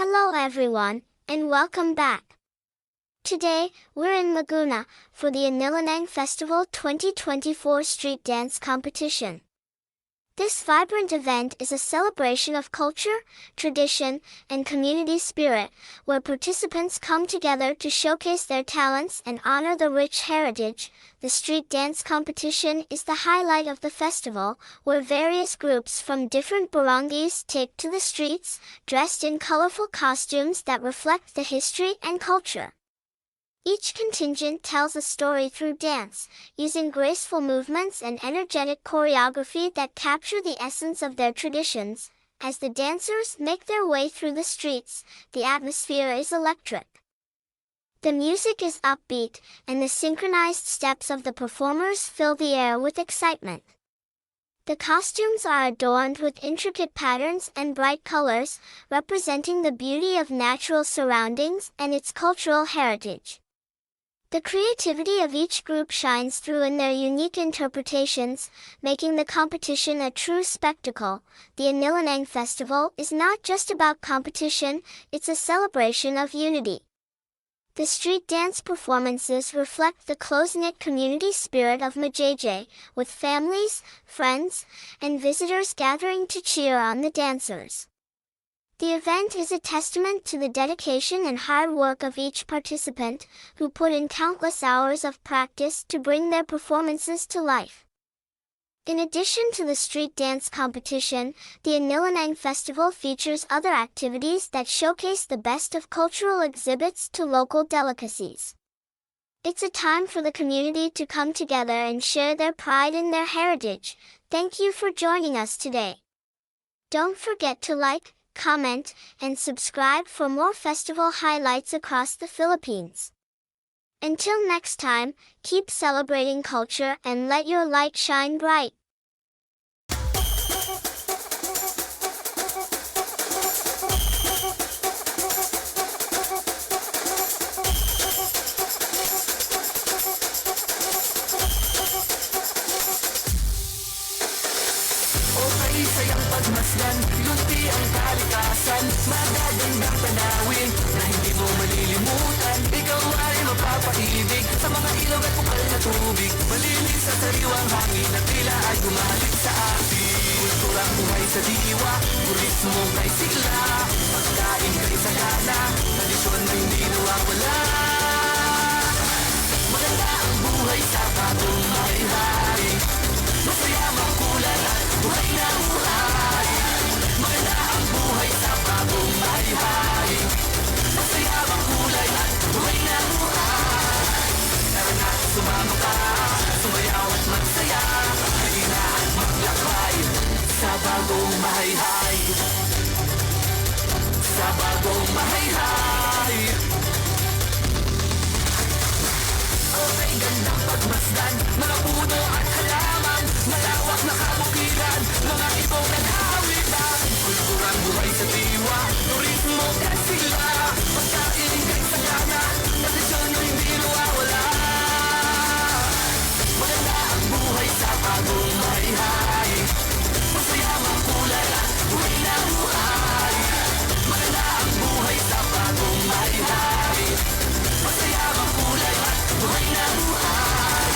Hello everyone, and welcome back. Today, we're in Laguna for the Anilinang Festival 2024 street dance competition. This vibrant event is a celebration of culture, tradition, and community spirit, where participants come together to showcase their talents and honor the rich heritage. The street dance competition is the highlight of the festival, where various groups from different barangays take to the streets, dressed in colorful costumes that reflect the history and culture. Each contingent tells a story through dance, using graceful movements and energetic choreography that capture the essence of their traditions. As the dancers make their way through the streets, the atmosphere is electric. The music is upbeat, and the synchronized steps of the performers fill the air with excitement. The costumes are adorned with intricate patterns and bright colors, representing the beauty of natural surroundings and its cultural heritage. The creativity of each group shines through in their unique interpretations, making the competition a true spectacle. The Anilinang Festival is not just about competition, it's a celebration of unity. The street dance performances reflect the close-knit community spirit of Majayjay, with families, friends, and visitors gathering to cheer on the dancers. The event is a testament to the dedication and hard work of each participant, who put in countless hours of practice to bring their performances to life. In addition to the street dance competition, the Anilinang Festival features other activities that showcase the best of cultural exhibits to local delicacies. It's a time for the community to come together and share their pride in their heritage. Thank you for joining us today. Don't forget to like, comment, and subscribe for more festival highlights across the Philippines. Until next time, keep celebrating culture and let your light shine bright. Sayang pagmasdan, lunti ang kalikasan, magagandang tanawin na hindi mo malilimutan. Ikaw ay mapapaibig sa mga ilog at bukal na tubig, malinis sa sariwang hangin at tila ay gumalik sa atin. Kulturang buhay sa diwa, turismo kay sigla, pagkain kay sagana, tradisyon na hindi nawawala. Maganda ang buhay sa bagong hari-hari, masaya makulay at buhay na buhay. Maganda ang buhay sa bagong hari-hari, masaya makulay at buhay na buhay. Tara na, sumama ka, sumayaw at magsaya, halina at maglakbay sa bagong mahay-hay. Sa bagong mahay-hay. Okay, gandang pagmasdan, mga puno at halaman, malawak na kabukiran, mga ibong naghahawitan. Kulturang buhay sa diwa, turismo at sila, pagkain kay sagana, tradisyon na hindi nawawala. Maganda ang buhay sa bagong mahay-hay, masaya makulay at buhay na buhay. Maganda ang buhay sa bagong mahay-hay, masaya makulay at buhay na buhay.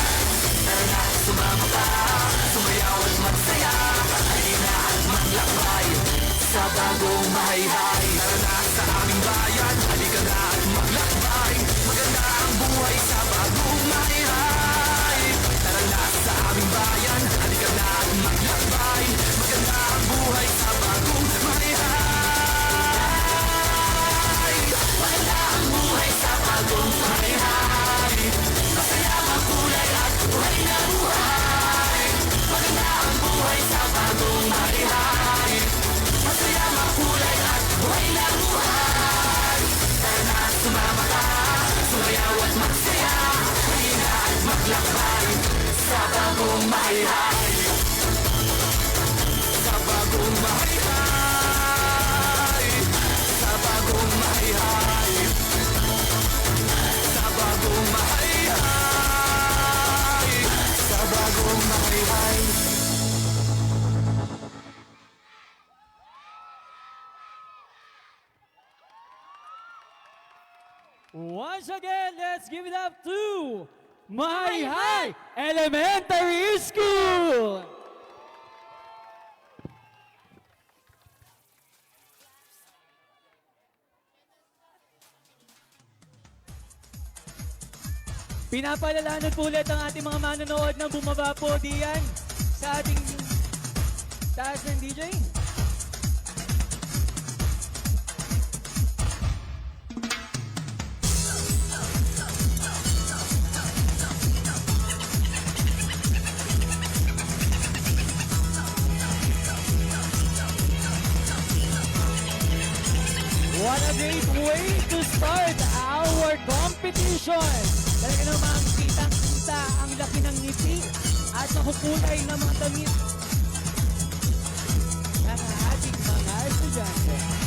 Tara na, sumama ka, sumayaw at magsaya, halina at maglakbay sa bagong mahay-hay. Tara na sa aming bayan, halika na at maglakbay, maganda ang buhay sa bagong mahay-hay. Tara na sa aming bayan, halika na at maglakbay, maganda ang buhay sa bagong mahay-hay. Maganda ang buhay sa bagong mahay-hay, masaya makulay at buhay na buhay. Maganda ang buhay sa bagong mahay-hay, masaya makulay at buhay na buhay. Tara na, sumama ka, sumayaw at magsaya, halina at maglakbay sa bagong mahay-hay. Sa bagong mahay-hay, sa bagong mahay-hay, sa bagong mahay-hay, sa bagong mahay-hay. Once again, let's give it up to My High Elementary School! Pinapalalanan po ulit ang ating mga manonood na bumaba po diyan sa ating taas ng DJ. What a great way to start our competition! Talaga namang kitang-kita ang laki ng ngiti at nakukulay ng mga damit ng ating mga estudyante.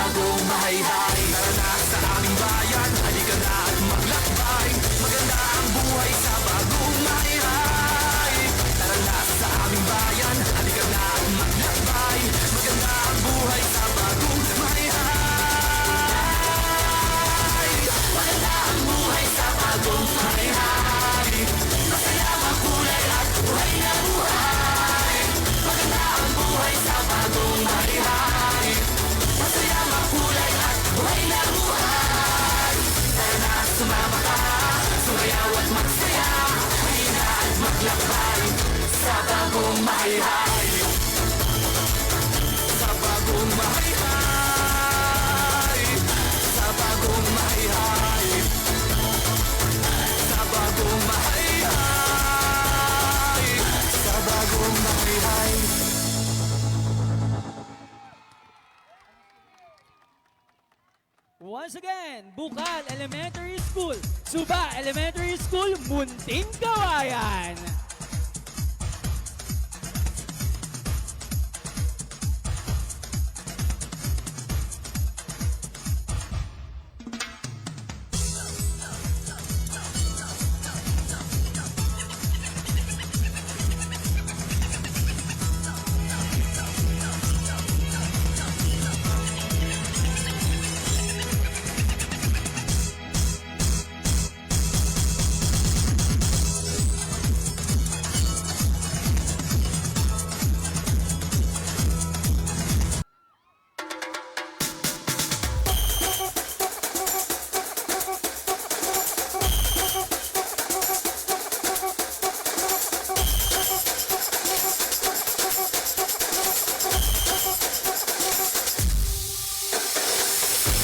bagong mahayhay. Tara na sa aming bayan, halika na at maglakbay. Maganda ang buhay sa bagong mahayhay. Tara na sa aming bayan, halika na at maglakbay. Maganda ang buhay sa bagong mahayhay. Maganda ang buhay sa bagong mahayhay. Masaya, makulay at buhay na buhay. Maganda ang buhay sa bagong mahayhay. Masaya, makulay at buhay na buhay. Tara na, sumama ka, sumayaw at magsaya. Halina at maglakbay sa bagong mahayhay. Sa bagong mahayhay. Sa bagong mahayhay. Sa bagong mahayhay. Sa bagong mahayhay. Once again, Bukal Elementary School, Suba Elementary School, Munting Kawayan.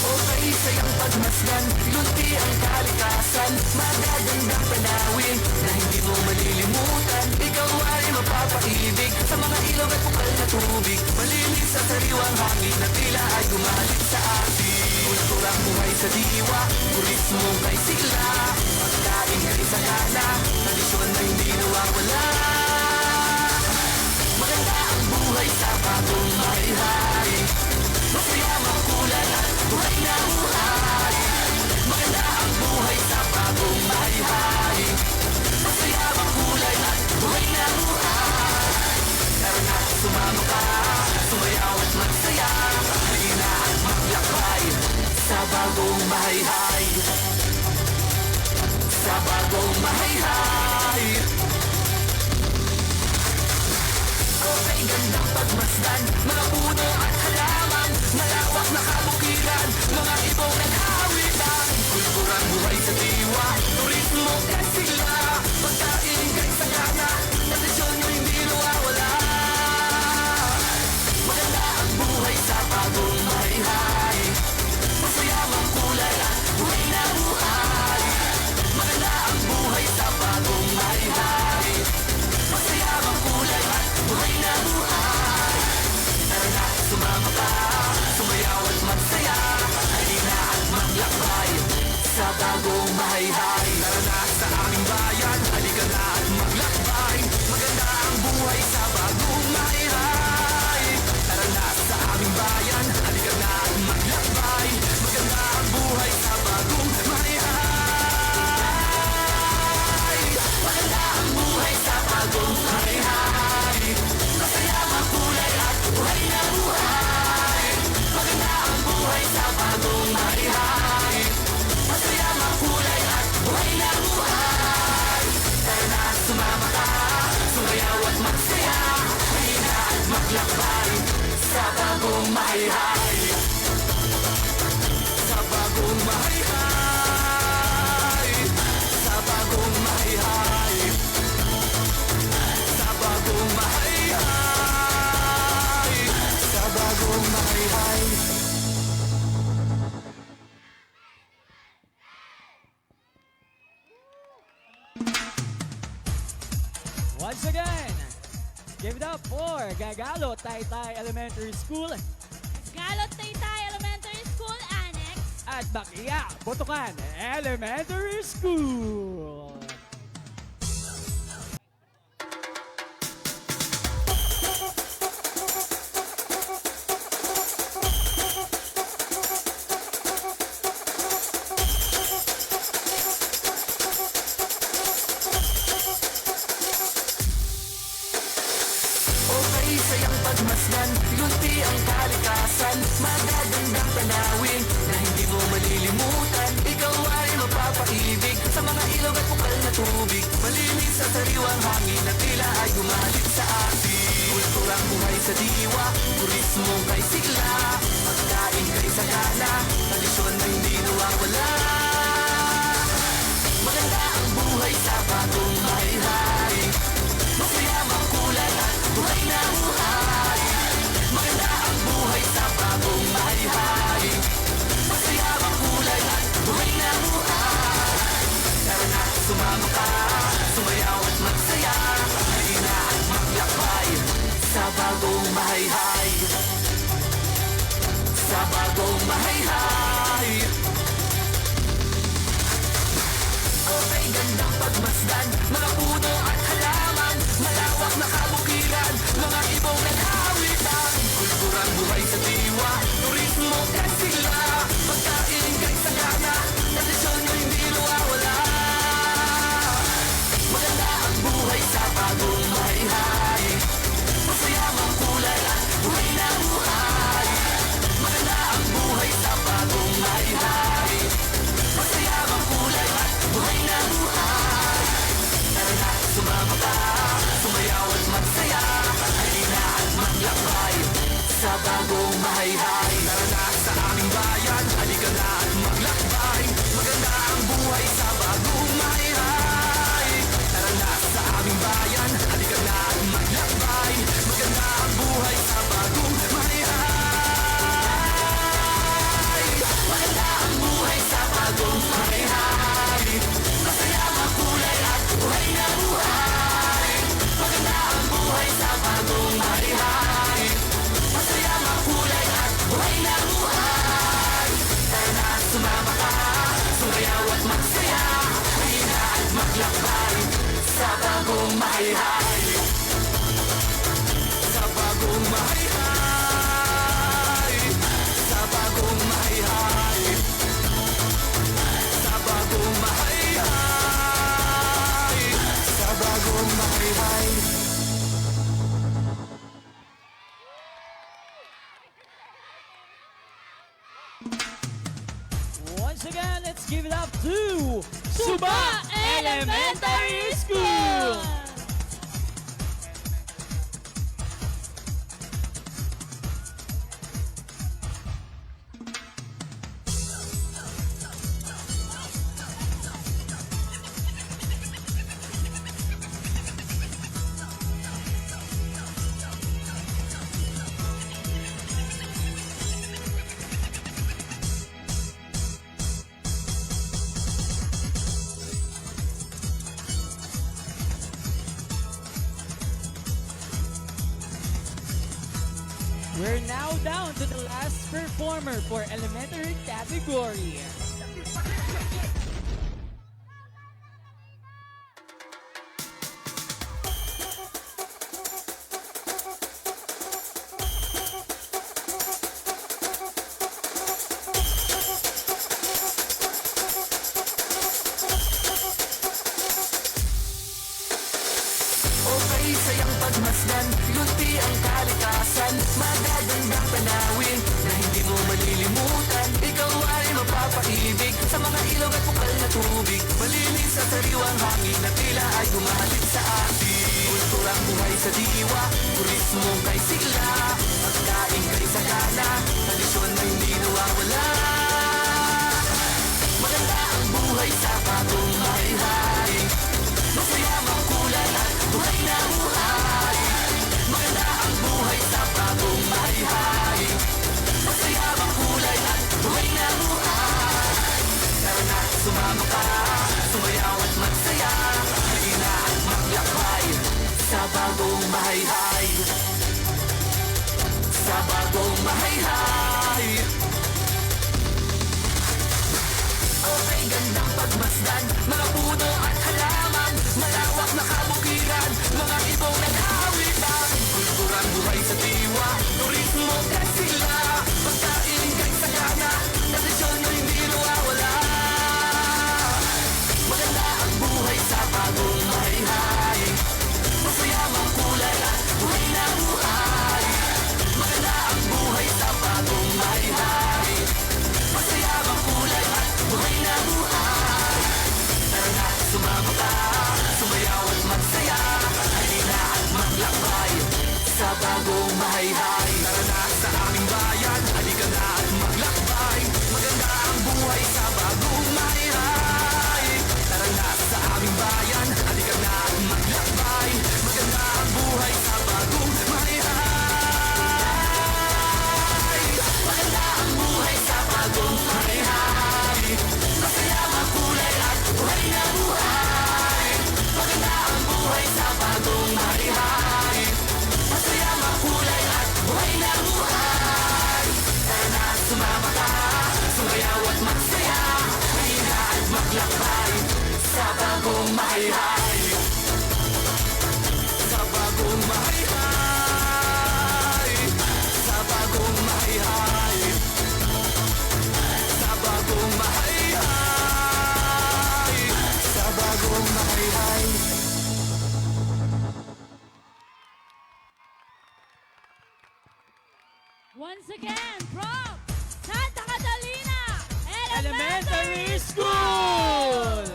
Okay sayang pagmasdan, lunti ang kalikasan. Magagandang tanawin na hindi mo malilimutan. Ikaw ay mapapaibig sa mga ilog at bukal na tubig. Malinis at sariwang hangin na tila ay gumalik sa atin. Kulturang buhay sa diwa, turismo kay sigla. Pagkain kay sagana, tradisyon na hindi nawawala. Maganda ang buhay sa bagong mahayhay. Masaya, makulay at buhay na buhay. Maganda ang buhay sa bagong mahayhay. Masaya, makulay at buhay na buhay. Tara na, sumama ka, sumayaw at magsaya. Halina at maglakbay sa bagong mahayhay. Sa bagong mahayhay. Okay, gandang pagmasdan, mga puno at halaman, malawak na kabukiran, mga ibong naghawitan. Kulturang buhay sa diwa, turismo kay sigla. Pagkain kay sagana, tradisyon na hindi nawawala. Maganda ang buhay sa bagong mahayhay. Masaya, makulay at buhay na buhay. Maganda ang buhay sa bagong mahayhay. Masaya, makulay at buhay na buhay. Tara na, sumama ka, sumayaw at magsaya. Halina at maglakbay sa bagong mahayhay. Tara na sa aming bayan, halika na at maglakbay. Maganda ang buhay sa bagong mahayhay. Tara na sa aming bayan, halika na at maglakbay. Maganda ang buhay sa bagong mahayhay. Maganda ang buhay sa bagong mahayhay. Masaya, makulay at buhay na buhay. Maganda ang buhay sa bagong mahayhay. Masaya, makulay at buhay na buhay. Tara na, sumama ka, sumayaw at magsaya. Halina at maglakbay sa bagong mahayhay. Sa bagong mahayhay. Sa bagong mahayhay. Sa bagong mahayhay. Sa bagong mahayhay. Once again, give it up for Gagalo Taytay Elementary School Galot Taytay Elementary School Annex. at Bakia Botokan Elementary School. pagmasdan, lunti ang kalikasan, magagandang tanawin na hindi mo malilimutan. Ikaw ay mapapaibig sa mga ilog at bukal na tubig, malinis at sariwang hangin na tila ay gumahalik sa atin. Kulturang buhay sa diwa, turismo kay sigla, pagkain kay sagana, tradisyon na hindi nawawala. Maganda ang buhay sa bagong Mayayjay, masaya, makulay at buhay na buhay. Maganda ang buhay sa bagong Mayayjay, masaya, makulay at buhay na buhay. Tara na, sumama ka, sumayaw at magsaya, halina at maglakbay sa bagong Mayayjay, sa bagong Mayayjay. Okay, gandang pagmasdan, mga puno at halaman, malawak na kabukiran, mga ibong nag-aawitan. Kulturang buhay sa diwa, turismo at sila, pagkain kay sagana, tradisyon na hindi nawawala. Maganda ang buhay sa bagong Mayayjay, masaya, makulay at buhay na buhay. Maganda ang buhay sa bagong Mayayjay, masaya, makulay at buhay na buhay. Tara na, sumama ka, sumayaw at magsaya, halina at maglakbay sa bagong Mayayjay. Tara na sa aming bayan, halika na at maglakbay, maganda ang buhay sa bagong Mayayjay. Tara na sa aming bayan, halika na at maglakbay, maganda ang buhay sa bagong Mayayjay. Maganda ang buhay sa bagong Mayayjay, masaya, makulay at buhay na buhay. Maganda ang buhay sa bagong Mayayjay, masaya, makulay at buhay na buhay. Tara na, sumama ka, sumayaw at magsaya, halina at maglakbay sa bagong Mayayjay, sa bagong Mayayjay, sa bagong Mayayjay, sa bagong Mayayjay, sa bagong Mayayjay. Once again, let's give it up to Suba Elementary School! We're now down to the last performer for elementary category. Okay, sayang pagmasdan, lunti ang kalikasan, magagandang tanawin na hindi mo malilimutan. Ikaw ay mapapaibig sa mga ilog at bukal na tubig, malinis at sariwang hangin na tila ay gumahalik sa atin. Kulturang buhay sa diwa, turismo kay sigla, pagkain kay sagana, tradisyon na hindi nawawala. Maganda ang buhay sa bagong Mayayjay, masaya, makulay at buhay na buhay. Maganda ang buhay sa bagong Mayayjay, masaya, makulay at buhay na buhay. Tara na, sumama ka, sumayaw at magsaya, halina at maglakbay sa bagong Mayayjay, sa bagong Mayayjay. Okay, gandang pagmasdan, mga puno at halaman, malawak na kabukiran, mga ibong nag-aawitan. Kulturang buhay sa diwa, turismo at sila, pagkain kay sagana, tradisyon na hindi nawawala. Maganda ang buhay sa bagong Mayayjay, masaya, makulay at buhay na buhay. mahayhay. Tara na sa aming bayan, halika na at maglakbay. Maganda ang buhay sa bagong mahayhay. Tara na sa aming bayan, halika na at maglakbay. Maganda ang buhay sa bagong mahayhay. Maganda ang buhay sa bagong mahayhay. Masaya, makulay at buhay na buhay. Maganda ang buhay sa bagong mahayhay. Masaya, makulay at buhay na buhay. Tara na, sumama ka, sumayaw at magsaya. Halika at maglakbay sa bagong mahayhay. Sa bagong mahayhay. Sa bagong mahayhay. Sa bagong mahayhay. Sa bagong mahayhay. Once again, from Santa Catalina Elementary School!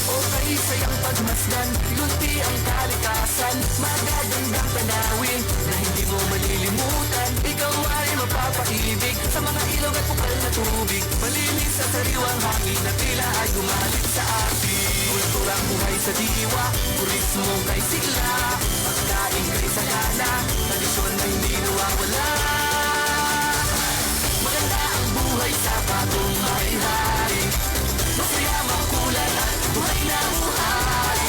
Okay sayang pagmasdan, lunti ang kalikasan. Magagandang tanawin na hindi mo malilimutan. Ikaw ay mapapaibig sa mga ilog at bukal na tubig. Malinis at sariwang hangin na tila ay gumalik sa atin. Kulturang buhay sa diwa, turismo kay sigla. Pagkain kay sagana, tradisyon na hindi nawawala. Maganda ang buhay sa bagong mahayhay. Masaya, makulay at buhay na buhay.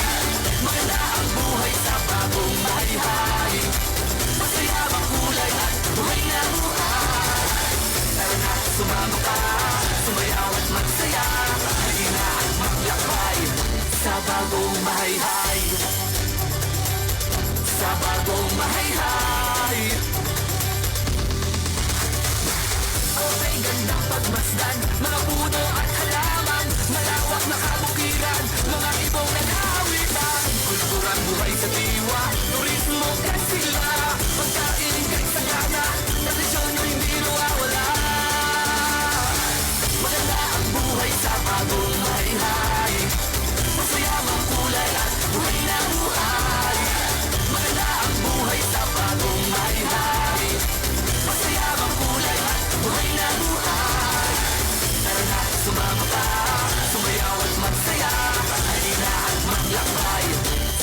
Maganda ang buhay sa bagong mahayhay. Masaya, makulay at buhay na buhay. Tara na, sumama ka, sumayaw at magsaya. Halina at maglakbay sa bagong mahayhay. Sa bagong mahayhay. Okay, gandang pagmasdan, mga puno at halaman. Malawak na kabukiran, mga ibong naghahawitan. Kulturang buhay sa diwa, turismo kay sila. Pagkain kay sagana, tradisyon na hindi nawawala. Maganda ang buhay sa bagong mahayhay. Masaya, makulay at buhay na buhay. Maganda ang buhay sa bagong mahayhay. Masaya, makulay at buhay na buhay. Tara na, sumama ka, sumayaw at magsaya. Halina at maglakbay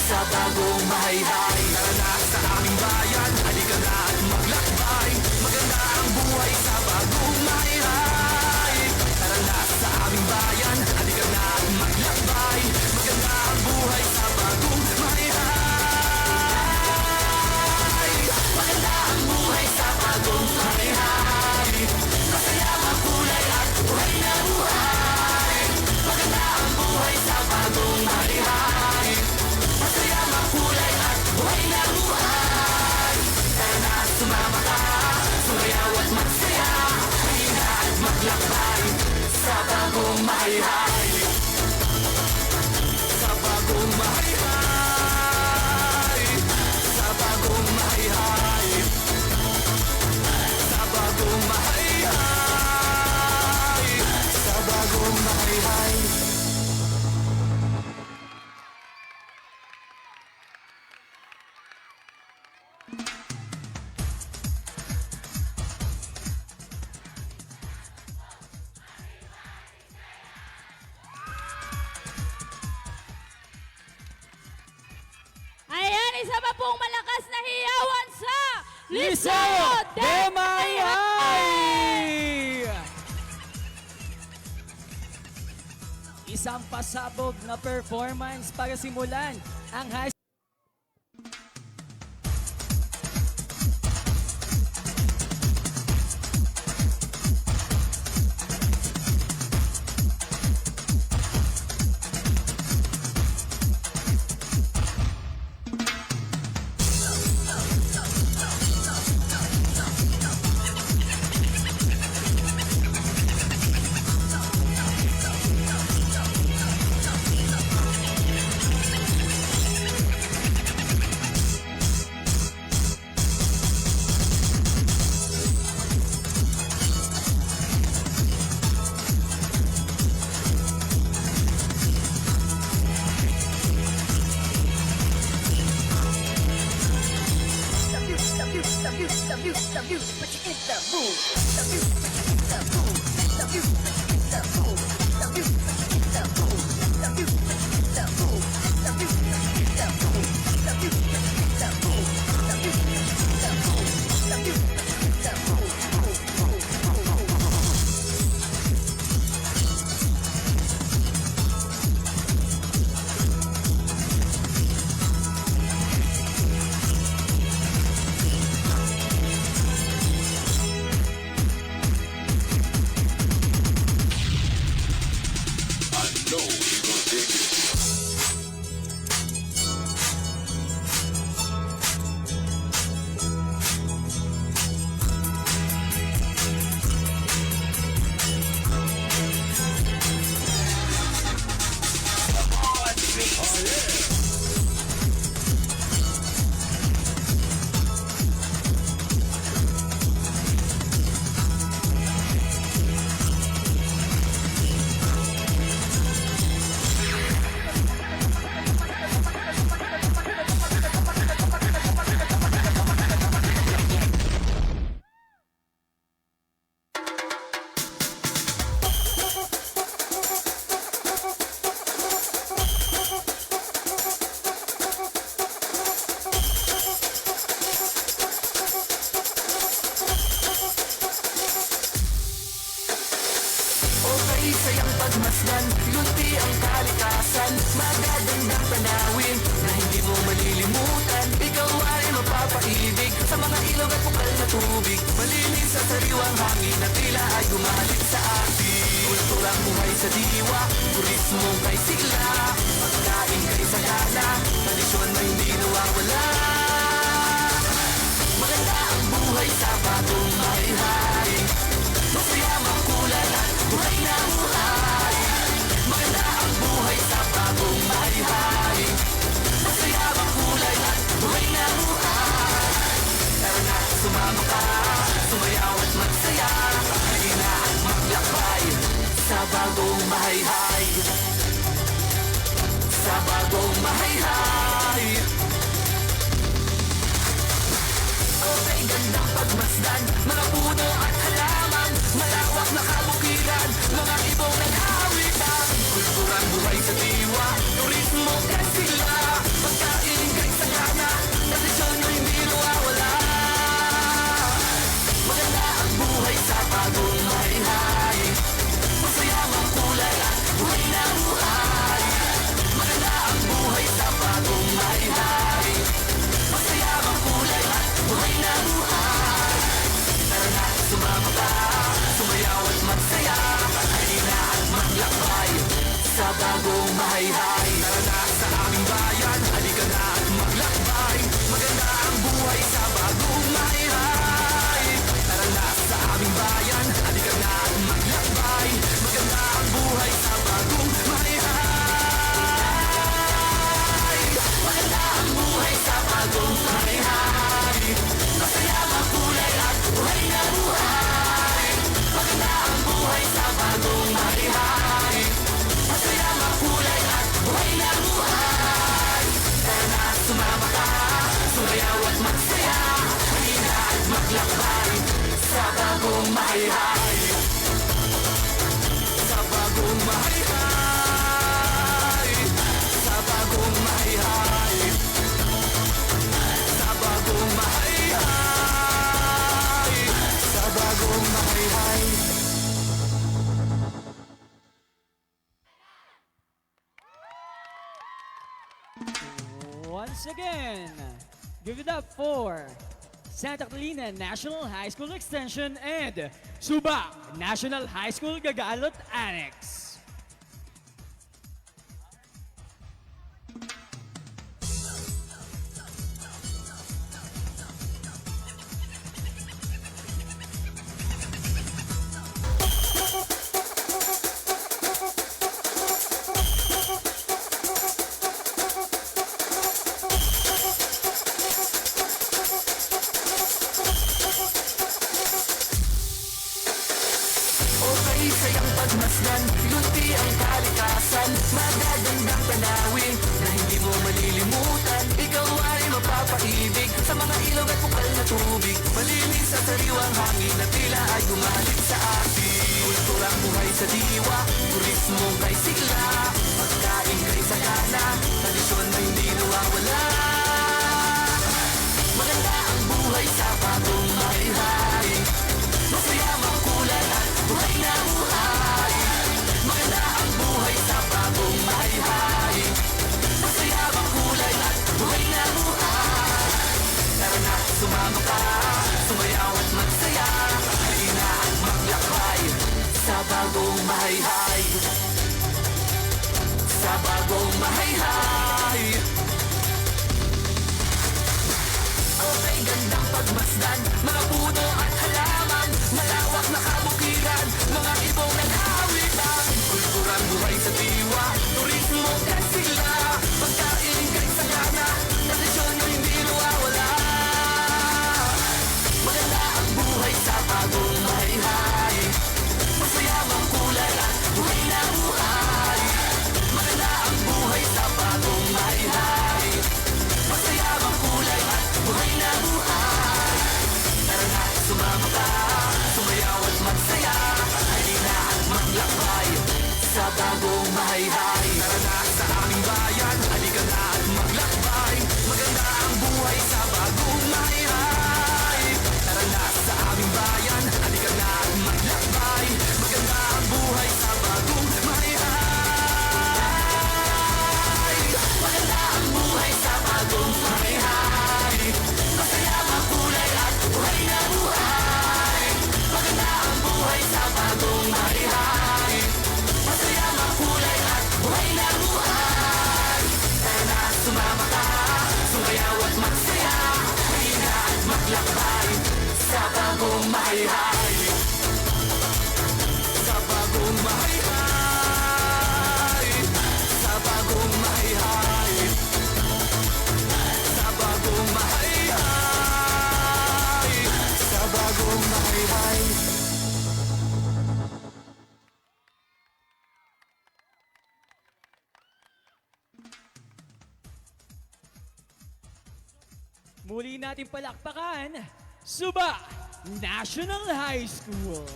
sa bagong mahayhay. Tara na sa aming bayan, halika na at maglakbay. Maganda ang buhay sa bagong mahayhay. Tara na sa aming bayan, halika na at maglakbay. Maganda ang buhay sa bagong mahayhay. Maganda ang buhay sa bagong mahayhay. Masaya, makulay at buhay na buhay. Maganda ang buhay sa bagong mahayhay. mahayhay, sa bagong mahayhay, sa bagong mahayhay, sa bagong mahayhay, sa bagong mahayhay. Ayan, isa pa pong malakas na hiyawan sa Liceo de Mayay! Isang pasabog na performance para simulan ang high Sayang pagmasdan, lunti ang kalikasan, magagandang tanawin na hindi mo malilimutan. Ikaw ay mapapaibig sa mga ilog at bukal na tubig, malinis at sariwang hangin na tila ay gumalik sa atin. Kulturang buhay sa diwa, turismo kay sigla, pagkain kay sagana, tradisyon na hindi nawawala. Maganda ang buhay sa bagong mahayhay, masaya makulay at buhay na buhay. Maganda ang buhay sa bagong mahayhay, masaya makulay at buhay na buhay. Tara na, sumama ka, sumayaw at magsaya, halina at maglakbay sa bagong mahayhay, sa bagong mahayhay. Okay, gandang pagmasdan, mga puno at halaman, malawak na kabukiran, mga ibong naghawitan. Kulturang buhay sa diwa, turismo kay sila, pagkain kay sagana, tradisyon na hindi nawawala. Maganda ang buhay sa bagong mahayhay, masaya makulay at buhay na buhay. Maganda ang buhay sa bagong mahayhay, masaya makulay at buhay na buhay. Tara na, sumama ka, sumayaw at magsaya, halina at maglakbay sa bagong mahayhay. Tara na sa aming bayan, halika na at maglakbay, maganda ang buhay sa bagong mahayhay. Tara na sa aming bayan, halika na at maglakbay, maganda ang buhay sa maglakbay sa bagong mahayhay. Sa bagong mahayhay. Sa bagong mahayhay. Sa bagong mahayhay. Sa bagong mahayhay. Once again, give it up for Santa Catalina National High School Extension and Suba National High School Gagalot Annex. Okay sayang pagmasdan, lunti ang kalikasan, magagandang tanawin na hindi mo malilimutan. Ikaw ay mapapaibig sa mga ilog at bukal na tubig, malinis at sariwang hangin na tila ay gumalik sa atin. Kulturang buhay sa diwa, turismo kay sigla, pagkain kay sagana, tradisyon na hindi nawawala. Maganda ang buhay sa bagong mahayhay, masaya makulay at buhay na buhay. Maganda ang buhay sa bagong mahayhay, masaya makulay at buhay na buhay. Tara na, sumama ka, sumayaw at magsaya, halina at maglakbay sa bagong mahayhay. Sa bagong mahayhay. Okay, gandang pagmasdan, mga puno at halaman, malawak na kabukiran, mga ibong nag-aawitan. Kulturang buhay sa diwa, turismo at sila, pagkain kay sagana, tradisyon na hindi nawawala. Maganda ang buhay sa bagong mahayhay, masaya makulay at buhay na buhay. Maganda ang buhay sa bagong mahayhay, masaya makulay at buhay na buhay. Tara na, sumama ka, sumayaw at magsaya, halina at maglakbay sa bagong mahayhay. Tara na sa aming bayan, halika na at maglakbay, maganda ang buhay sa bagong mahayhay. Tara na sa aming bayan, halika na at maglakbay, maganda ang buhay sa bagong mahayhay. Maganda ang buhay sa bagong mahayhay, masaya makulay at buhay na buhay. Maganda ang buhay sa bagong mahayhay, masaya makulay at buhay na buhay. Tara na, sumama ka, sumayaw at magsaya, halina at maglakbay sa bagong mahayhay. Sa bagong mahayhay. Sa bagong mahayhay. Sa bagong mahayhay. Sa bagong mahayhay. Muli natin palakpakan, Suba National High School.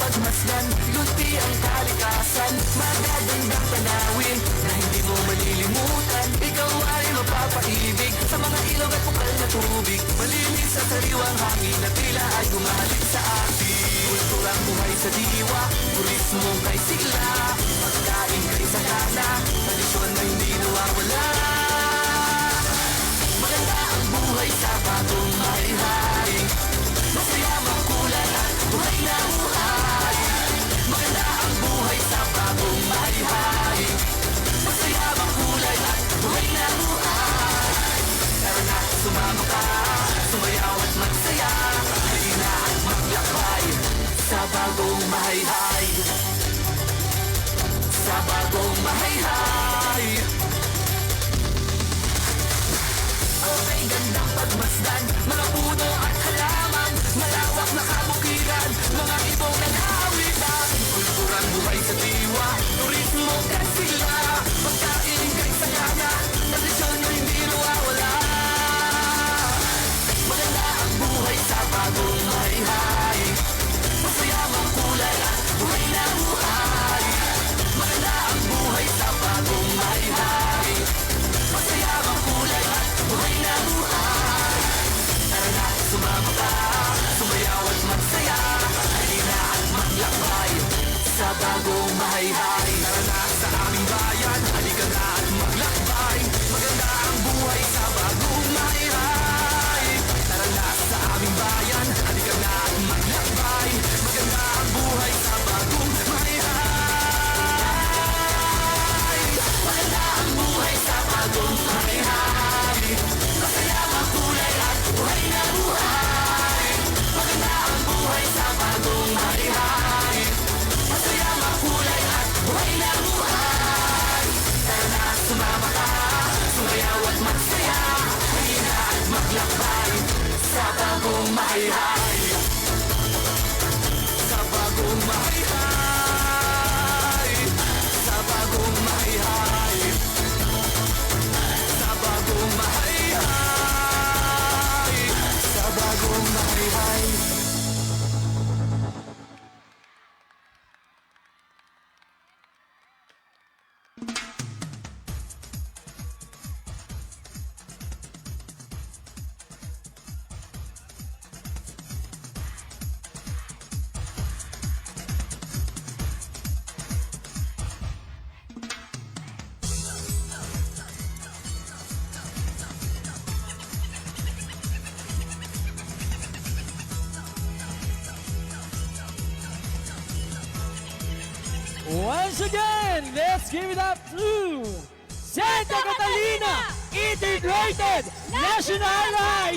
pagmasdan, lunti ang kalikasan, magagandang tanawin na hindi mo malilimutan. Ikaw ay mapapaibig sa mga ilog at bukal na tubig, malinis at sariwang hangin na tila ay gumahalik sa atin. Kulturang buhay sa diwa, turismo kay sigla, pagkain kay sagana, tradisyon na hindi nawawala. Maganda ang buhay sa bagong mahihari, masaya makulay at buhay na buhay. Maganda ang buhay sa bagong mahihari, masaya makulay at buhay na buhay. Tara na, sumama ka, sumayaw at magsaya, halina at maglakbay sa bagong mahihari, sa bagong mahihari. Okay, gandang pagmasdan, mga puno at halaman, malawak na kabukiran, mga ibong nag-aawitan. Kulturang buhay sa diwa, turismo at sila, pagkain kay sagana, tradisyon na hindi nawawala. Maganda ang buhay sa bagong mahihari, masaya makulay at buhay na buhay. Maganda ang buhay sa bagong mahihari, masaya makulay at buhay na buhay. Tara na, sumama ka, sumayaw at magsaya, halina at maglakbay sa bagong mahihari. Tara na sa aming bayan, halika na at maglakbay, maganda ang buhay sa bagong mahihari. Tara na sa aming bayan, halika na at maglakbay, maganda ang buhay sa bagong mahihari. Maganda ang buhay sa bagong mahihari, masaya makulay at buhay na buhay. Maganda ang buhay sa bagong mahihari, masaya makulay at buhay na buhay. Tara na, sumama ka, sumayaw at magsaya, halina at maglakbay sa bagong mahihari, sa bagong mahihari, sa bagong mahihari, sa bagong mahihari, sa bagong mahihari. Once again, let's give it up to Santa Catalina Integrated National High